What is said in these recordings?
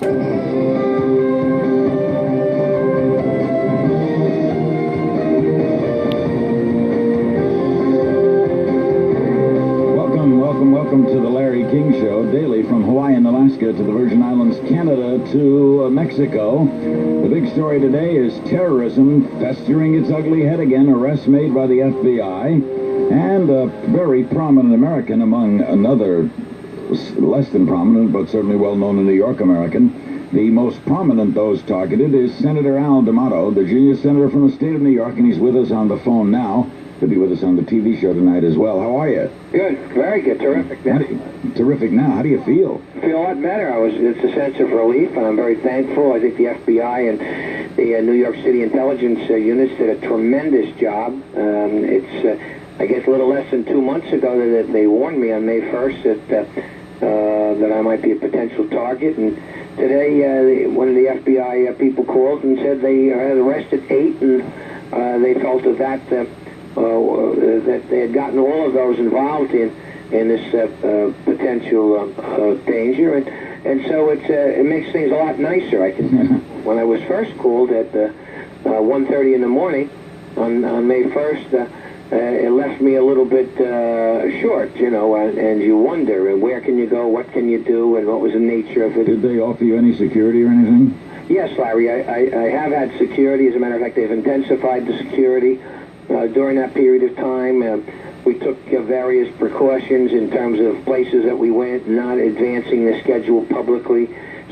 Welcome to the Larry King Show, daily from Hawaii and Alaska to the Virgin Islands, Canada to Mexico. The big story today is terrorism festering its ugly head again, arrests made by the FBI, and a very prominent American among another less than prominent, but certainly well-known in New York American. The most prominent those targeted is Senator Rdmvtl, the junior senator from the state of New York, and he's with us on the phone now. He'll be with us on the TV show tonight as well. How are you? Good. Very good. Terrific. Terrific now. How do you feel? I feel a lot better. It's a sense of relief, and I'm very thankful. I think the FBI and the New York City intelligence units did a tremendous job. It's, I guess, a little less than 2 months ago that they warned me on May 1st that I might be a potential target. And today, one of the FBI people called and said they had arrested 8, and they felt that they had gotten all of those involved in this potential danger, and so it makes things a lot nicer. I can. When I was first called at 1:30 in the morning on May 1st, it left me a little bit short, and you wonder where can you go, what can you do, and what was the nature of it. Did they offer you any security or anything? Yes, Larry, I have had security. As a matter of fact, they've intensified the security. During that period of time, we took various precautions in terms of places that we went, not advancing the schedule publicly.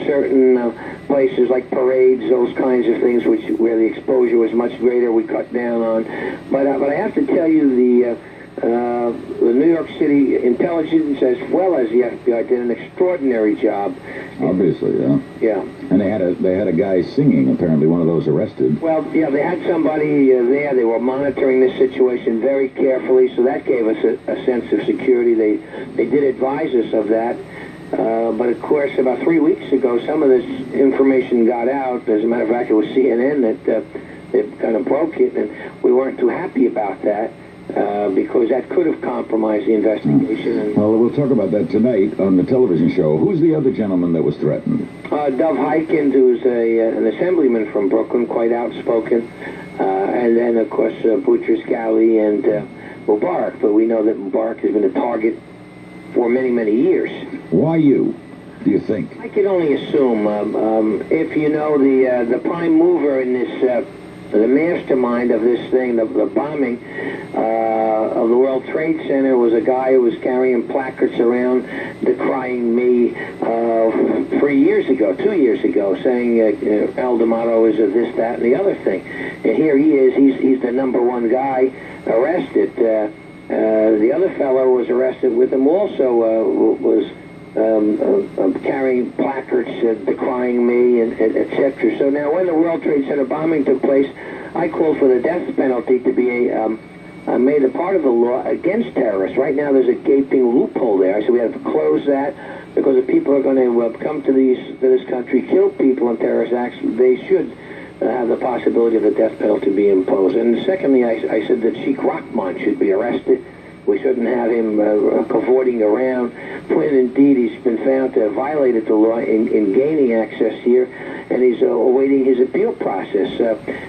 Certain places like parades, those kinds of things, where the exposure was much greater, we cut down on. But I have to tell you, the New York City intelligence as well as the FBI did an extraordinary job. Obviously, yeah. Yeah. And they had a guy singing, apparently, one of those arrested. Well, yeah, they had somebody there. They were monitoring this situation very carefully, so that gave us a sense of security. They did advise us of that. But, of course, about 3 weeks ago, some of this information got out. As a matter of fact, it was CNN that kind of broke it, and we weren't too happy about that. Because that could have compromised the investigation. And, well, we'll talk about that tonight on the television show. Who's the other gentleman that was threatened? Dov Hikind, who's an assemblyman from Brooklyn, quite outspoken. And then, of course, Boutros Ghali and Mubarak. But we know that Mubarak has been a target for many, many years. Why you, do you think? I can only assume. If you know the prime mover in this... the mastermind of this thing, the bombing of the World Trade Center, was a guy who was carrying placards around decrying me 2 years ago, saying Rdmvtl is this, that, and the other thing. And here he is, he's the #1 guy arrested. The other fellow was arrested with him also, was carrying placards decrying me, and etc. So now, when the World Trade Center bombing took place, I called for the death penalty to be made a part of the law against terrorists. Right now, there's a gaping loophole there. I said we have to close that, because if people are going to come to this country, kill people in terrorist acts, they should have the possibility of the death penalty being imposed. And secondly, I said that Sheikh Rahman should be arrested. We shouldn't have him cavorting around when indeed he's been found to have violated the law in gaining access here, and he's awaiting his appeal process.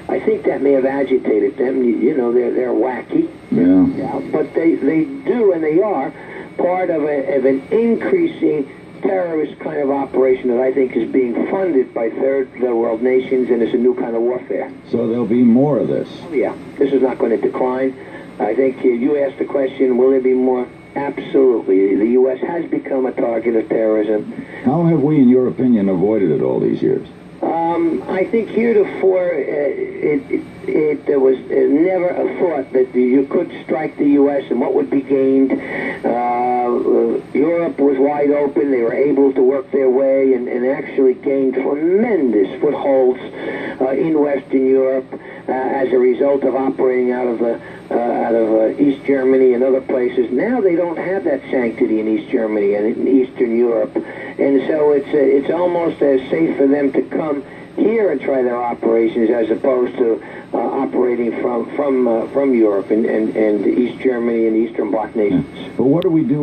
I think that may have agitated them. They're wacky. Yeah. But they do, and they are part of an increasing terrorist kind of operation that I think is being funded by third world nations, and it's a new kind of warfare. So there'll be more of this. Oh, yeah. This is not going to decline. I think you asked the question, will there be more? Absolutely. The U.S. has become a target of terrorism. How have we, in your opinion, avoided it all these years? I think heretofore there was never a thought that you could strike the U.S. and what would be gained. Europe was wide open. They were able to work their way and actually gain tremendous footholds in Western Europe as a result of operating out of East Germany and other places. Now they don't have that sanctity in East Germany and in Eastern Europe, and so it's almost as safe for them to come here and try their operations as opposed to operating from Europe and East Germany and Eastern Bloc nations. But what do we do